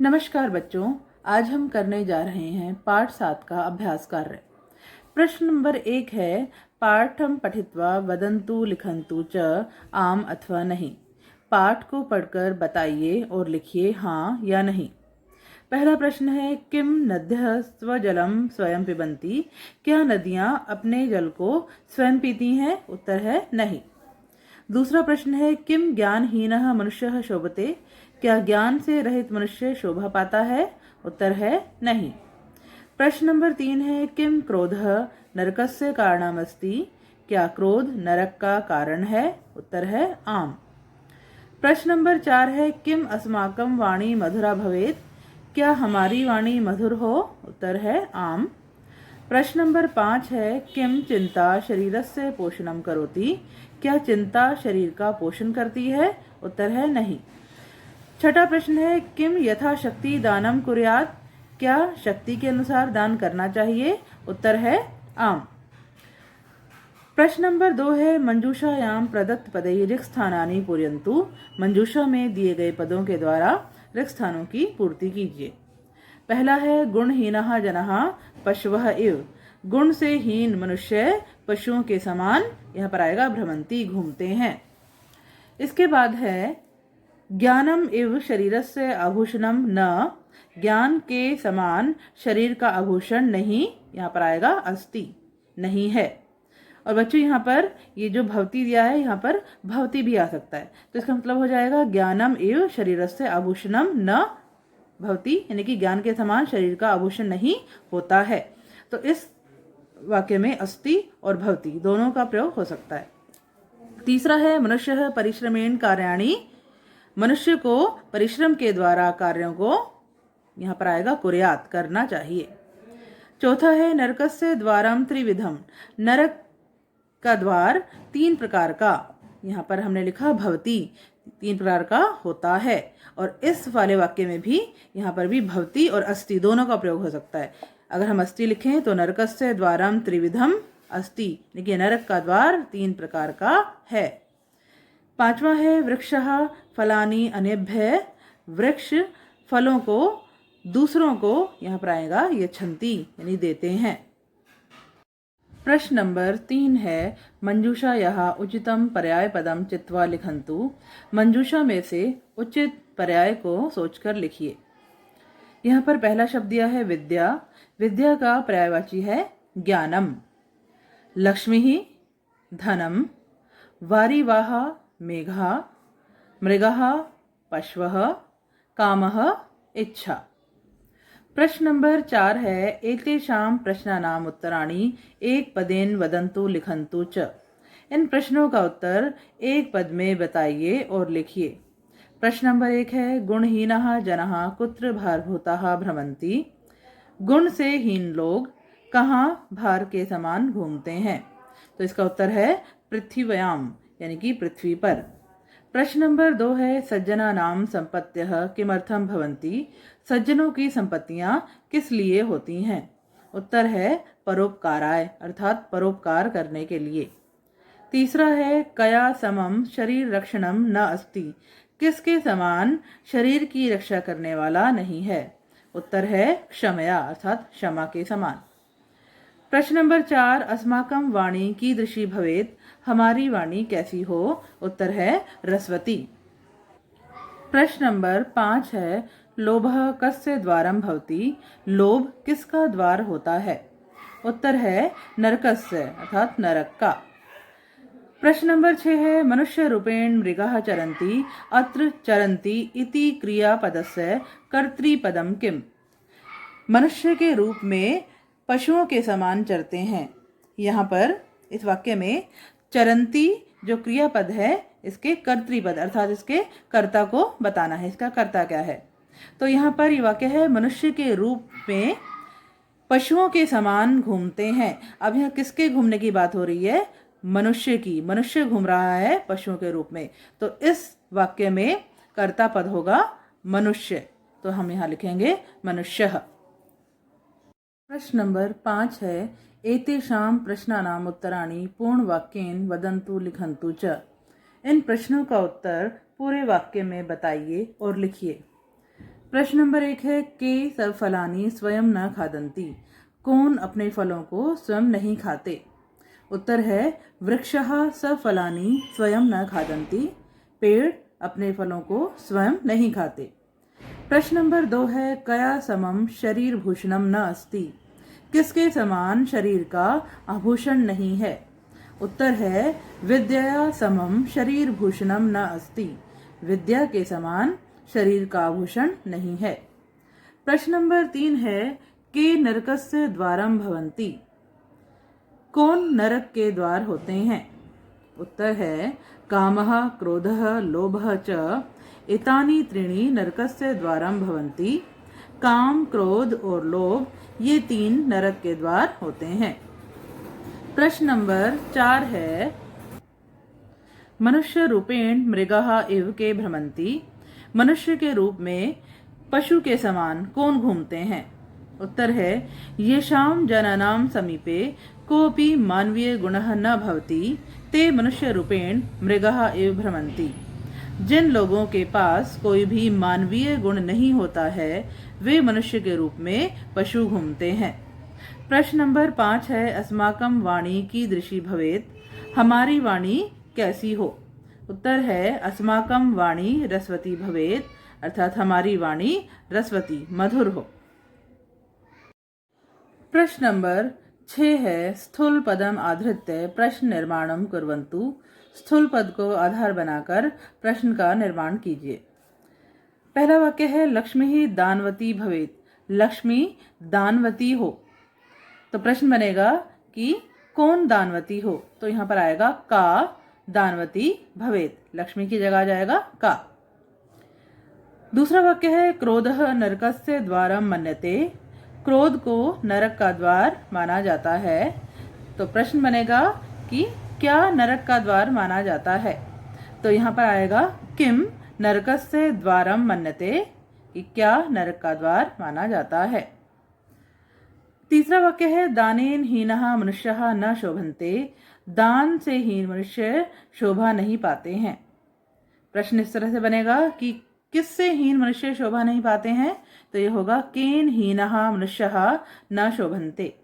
नमस्कार बच्चों, आज हम करने जा रहे हैं पाठ 7 का अभ्यास कार्य। प्रश्न नंबर 1 है, पाठम पठित्वा वदन्तु लिखन्तु च आम अथवा नहीं। पाठ को पढ़कर बताइए और लिखिए हाँ या नहीं। पहला प्रश्न है, किम नद्यः स्वजलम स्वयं पिबन्ति। क्या नदियाँ अपने जल को स्वयं पीती हैं? उत्तर है नहीं। दूसरा प्रश्न है, किम ज्ञानहीनः मनुष्यः शोभते। क्या ज्ञान से रहित मनुष्य शोभा पाता है? उत्तर है नहीं। प्रश्न नंबर 3 है, किम क्रोधः नरकस्य कारणमस्ति। क्या क्रोध नरक का कारण है? उत्तर है आम। प्रश्न नंबर 4 है, किम अस्माकं वाणी मधुरा भवेत्। क्या हमारी वाणी मधुर हो? उत्तर है आम। प्रश्न नंबर 5 है, किम चिंता शरीरस्य पोषणम करोति। क्या चिंता शरीर का पोषण करती है? उत्तर है नहीं। छठा प्रश्न है, किम यथाशक्ति दानम कुर्यात्। क्या शक्ति के अनुसार दान करना चाहिए? उत्तर है आम। प्रश्न नंबर 2 है, मंजूषायाम प्रदत्त पदैः रिक्त स्थानानि पूरयन्तु। मंजूषा में दिए गए पदों के द्वारा रिक्त स्थानों की पूर्ति कीजिए। पहला है, गुणहीनः जनः पशवः इव। गुण से हीन मनुष्य पशुओं के समान, यहाँ पर आएगा भ्रमंती, घूमते हैं। इसके बाद है, ज्ञानम इव शरीरस्य आभूषणम न। ज्ञान के समान शरीर का आभूषण नहीं, यहाँ पर आएगा अस्ति, नहीं है। और बच्चों यहाँ पर ये जो भवती दिया है, यहाँ पर भवती भी आ सकता है, तो इसका मतलब हो जाएगा ज्ञानम इव शरीरस्य आभूषणम न भवती, यानी कि ज्ञान के समान शरीर का आभूषण नहीं होता है। तो इस वाक्य में अस्ति और भवती दोनों का प्रयोग हो सकता है। तीसरा है, मनुष्य परिश्रमेण कार्याणि। मनुष्य को परिश्रम के द्वारा कार्यों को, यहाँ पर आएगा कुर्यात्, करना चाहिए। चौथा है, नरकस्य द्वारम त्रिविधम। नरक का द्वार 3 प्रकार का, यहाँ पर हमने लिखा भवती, 3 प्रकार का होता है। और इस वाले वाक्य में भी यहाँ पर भी भवती और अस्ति दोनों का प्रयोग हो सकता है। अगर हम अस्ति लिखें तो नरकस्य द्वारम त्रिविधम अस्ति, देखिए नरक का द्वार 3 प्रकार का है। पांचवा है, वृक्षः फलानि अन्येभ्यः। वृक्ष फलों को दूसरों को, यहाँ पर आएगा यच्छन्ति, यानी देते हैं। प्रश्न नंबर 3 है, मंजूषायाः उचितम पर्याय पदम चित्वा लिखन्तु। मंजूषा में से उचित पर्याय को सोचकर लिखिए। यहाँ पर पहला शब्द दिया है विद्या। विद्या का पर्यायवाची है ज्ञानम। लक्ष्मी धनम, वारिवाह मेघा, मृगः पशवः, कामः इच्छा। प्रश्न नंबर 4 है, एतेषां प्रश्नानाम् उत्तराणि एक पदेन वदन्तु लिखन्तु च। इन प्रश्नों का उत्तर एक पद में बताइए और लिखिए। प्रश्न नंबर 1 है, गुणहीनः जनः कुत्र भारभूताः भ्रमन्ति। गुण से हीन लोग कहाँ भार के समान घूमते हैं? तो इसका उत्तर है पृथ्व्याम, यानी कि पृथ्वी पर। प्रश्न नंबर 2 है, सज्जनानां संपत्त्यः किमर्थं भवन्ति। सज्जनों की संपत्तियां किस लिए होती हैं? उत्तर है परोपकाराय, अर्थात परोपकार करने के लिए। तीसरा है, कया समम शरीर रक्षणम न अस्ति। किसके समान शरीर की रक्षा करने वाला नहीं है? उत्तर है क्षमया, अर्थात क्षमा के समान। प्रश्न नंबर 4, अस्माकं वाणी कीदृशी भवेत्। हमारी वाणी कैसी हो? उत्तर है रसवती। प्रश्न नंबर 5 है, लोभः कस्य द्वारम भवति। लोभ किसका द्वार होता है? उत्तर है नरकस्य, अर्थात नरक का। प्रश्न नंबर 6 है, मनुष्य रूपेण मृगाः चरन्ति। अत्र चरन्ति इति क्रियापदस्य कर्तृपदम किम। मनुष्य के रूप में पशुओं के समान चरते हैं। यहाँ पर इस वाक्य में चरंती जो क्रियापद है, इसके कर्तृपद अर्थात इसके कर्ता को बताना है, इसका कर्ता क्या है। तो यहाँ पर ये वाक्य है, मनुष्य के रूप में पशुओं के समान घूमते हैं। अब यहाँ किसके घूमने की बात हो रही है? मनुष्य की। मनुष्य घूम रहा है पशुओं के रूप में, तो इस वाक्य में कर्ता पद होगा मनुष्य, तो हम यहाँ लिखेंगे मनुष्यः। प्रश्न नंबर 5 है, एतेषां प्रश्नानाम् उत्तराणि पूर्ण वाक्येन वदन्तु लिखन्तु च। इन प्रश्नों का उत्तर पूरे वाक्य में बताइए और लिखिए। प्रश्न नंबर 1 है के सब फलानी स्वयं न खादंती। कौन अपने फलों को स्वयं नहीं खाते? उत्तर है वृक्षः सब फलानी स्वयं न खादंती। पेड़ अपने फलों को स्वयं नहीं खाते। प्रश्न नंबर 2 है कया समम शरीर भूषणम न अस्ति। किसके समान शरीर का आभूषण नहीं है? उत्तर है विद्या समम शरीर भूषणम न अस्ति। विद्या के समान शरीर का आभूषण नहीं है। प्रश्न नंबर 3 है के नरकस्य द्वारम भवन्ति। कौन नरक के द्वार होते हैं? उत्तर है कामः क्रोधः लोभः च एतानि त्रीणि नरकस्य द्वारम भवन्ति। काम, क्रोध और लोभ ये 3 नरक के द्वार होते हैं। प्रश्न नंबर 4 है मनुष्य रूपेण मृगः इव के भ्रमन्ति। मनुष्य के रूप में पशु के समान कौन घूमते हैं? उत्तर है येषां जनानां समीपे कोऽपि मानवीय गुणः न भवति ते मनुष्य रूपेण मृगः इव भ्रमन्ति। जिन लोगों के पास कोई भी मानवीय गुण नहीं होता है वे मनुष्य के रूप में पशु घूमते हैं। प्रश्न नंबर 5 है अस्माकं वाणी कीदृशी भवेत्। हमारी वाणी कैसी हो? उत्तर है अस्माकं वाणी रसवती भवेत्, अर्थात हमारी वाणी रसवती मधुर हो। प्रश्न नंबर 6 है स्थूल पदम आधृत्य प्रश्न निर्माणम कुर्वन्तु। स्थूल पद को आधार बनाकर प्रश्न का निर्माण कीजिए। पहला वाक्य है लक्ष्मी ही दानवती भवेत्। लक्ष्मी दानवती हो, तो प्रश्न बनेगा कि कौन दानवती हो? तो यहाँ पर आएगा का दानवती भवेत्। लक्ष्मी की जगह आ जाएगा का। दूसरा वाक्य है क्रोधः नरकस्य द्वारम मन्यते। क्रोध को नरक का द्वार माना जाता है, तो प्रश्न बनेगा कि क्या नरक का द्वार माना जाता है? तो यहाँ पर आएगा किम नरकस्य द्वारम मन्यते, कि क्या नरक का द्वार माना जाता है। तीसरा वाक्य है दानेन हीनः मनुष्यः न शोभन्ते। दान से हीन मनुष्य शोभा नहीं पाते हैं। प्रश्न इस तरह से बनेगा कि किससे हीन मनुष्य शोभा नहीं पाते हैं? तो ये होगा केन हीनः मनुष्यः न शोभन्ते।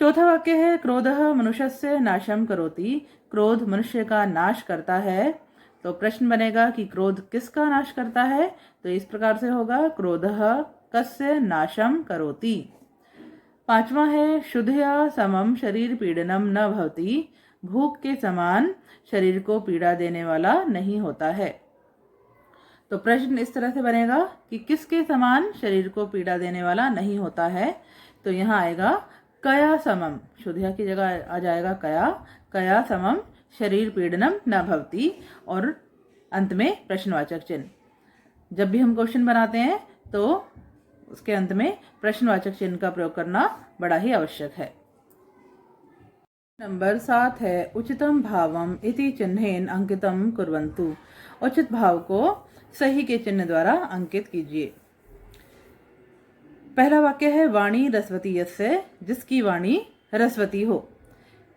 चौथा वाक्य है क्रोधः मनुष्यस्य नाशम करोति। क्रोध मनुष्य का नाश करता है, तो प्रश्न बनेगा कि क्रोध किसका नाश करता है? तो इस प्रकार से होगा क्रोधः कस्य नाशम करोति। पांचवा है शुद्धया समम शरीर पीड़नम न भवति। भूख के समान शरीर को पीड़ा देने वाला नहीं होता है, तो प्रश्न इस तरह से बनेगा कि किसके समान शरीर को पीड़ा देने वाला नहीं होता है? तो यहाँ आएगा कया समम। शुद्धया की जगह आ जाएगा कया। कया समम शरीर पीड़नम न भवति, और अंत में प्रश्नवाचक चिन्ह। जब भी हम क्वेश्चन बनाते हैं तो उसके अंत में प्रश्नवाचक चिन्ह का प्रयोग करना बड़ा ही आवश्यक है। नंबर 7 है उचितम भावम इति चिन्हेन अंकितम कुर्वन्तु। उचित भाव को सही के चिन्ह द्वारा अंकित कीजिए। पहला वाक्य है वाणी रसवती यस्य। जिसकी वाणी रसवती हो।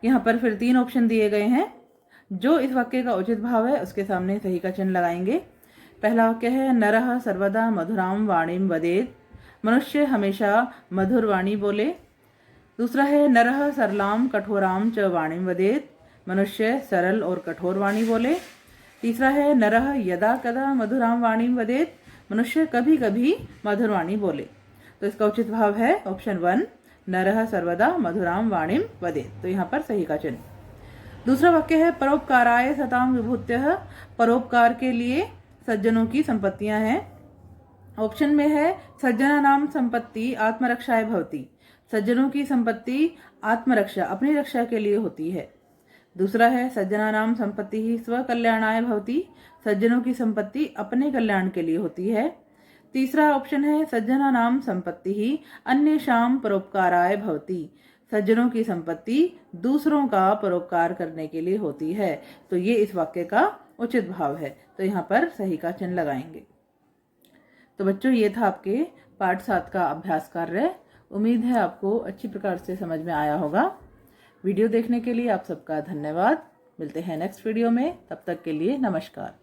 यहाँ पर फिर 3 ऑप्शन दिए गए हैं। जो इस वाक्य का उचित भाव है उसके सामने सही का चिन्ह लगाएंगे। पहला वाक्य है नरः सर्वदा मधुराम वाणीम वदेत्। मनुष्य हमेशा मधुर वाणी बोले। दूसरा है नरः सरलाम कठोराम च वाणीम वदेत्। मनुष्य सरल और कठोर वाणी बोले। तीसरा है नरः यदा कदा मधुराम वाणीम वदेत्। मनुष्य कभी कभी मधुर वाणी बोले। तो इसका उचित भाव है ऑप्शन 1 नरः सर्वदा मधुराम वाणीम वदेत्। तो यहाँ पर सही का चिन्ह। दूसरा वाक्य है परोपकाराय सताम विभूत्यः। परोपकार के लिए सज्जनों की संपत्तियां हैं। ऑप्शन में है सज्जना नाम संपत्ति आत्मरक्षाय भवति। सज्जनों की संपत्ति आत्मरक्षा अपनी रक्षा के लिए होती है। दूसरा है सज्जना नाम संपत्ति ही स्वकल्याणाय भवति। सज्जनों की संपत्ति अपने कल्याण के लिए होती है। तीसरा ऑप्शन है सज्जना नाम संपत्ति ही अन्येषां परोपकाराय भवति। सज्जनों की संपत्ति दूसरों का परोपकार करने के लिए होती है। तो ये इस वाक्य का उचित भाव है, तो यहाँ पर सही का चिन्ह लगाएंगे। तो बच्चों ये था आपके पाठ 7 का अभ्यास कार्य। उम्मीद है आपको अच्छी प्रकार से समझ में आया होगा। वीडियो देखने के लिए आप सबका धन्यवाद। मिलते हैं नेक्स्ट वीडियो में, तब तक के लिए नमस्कार।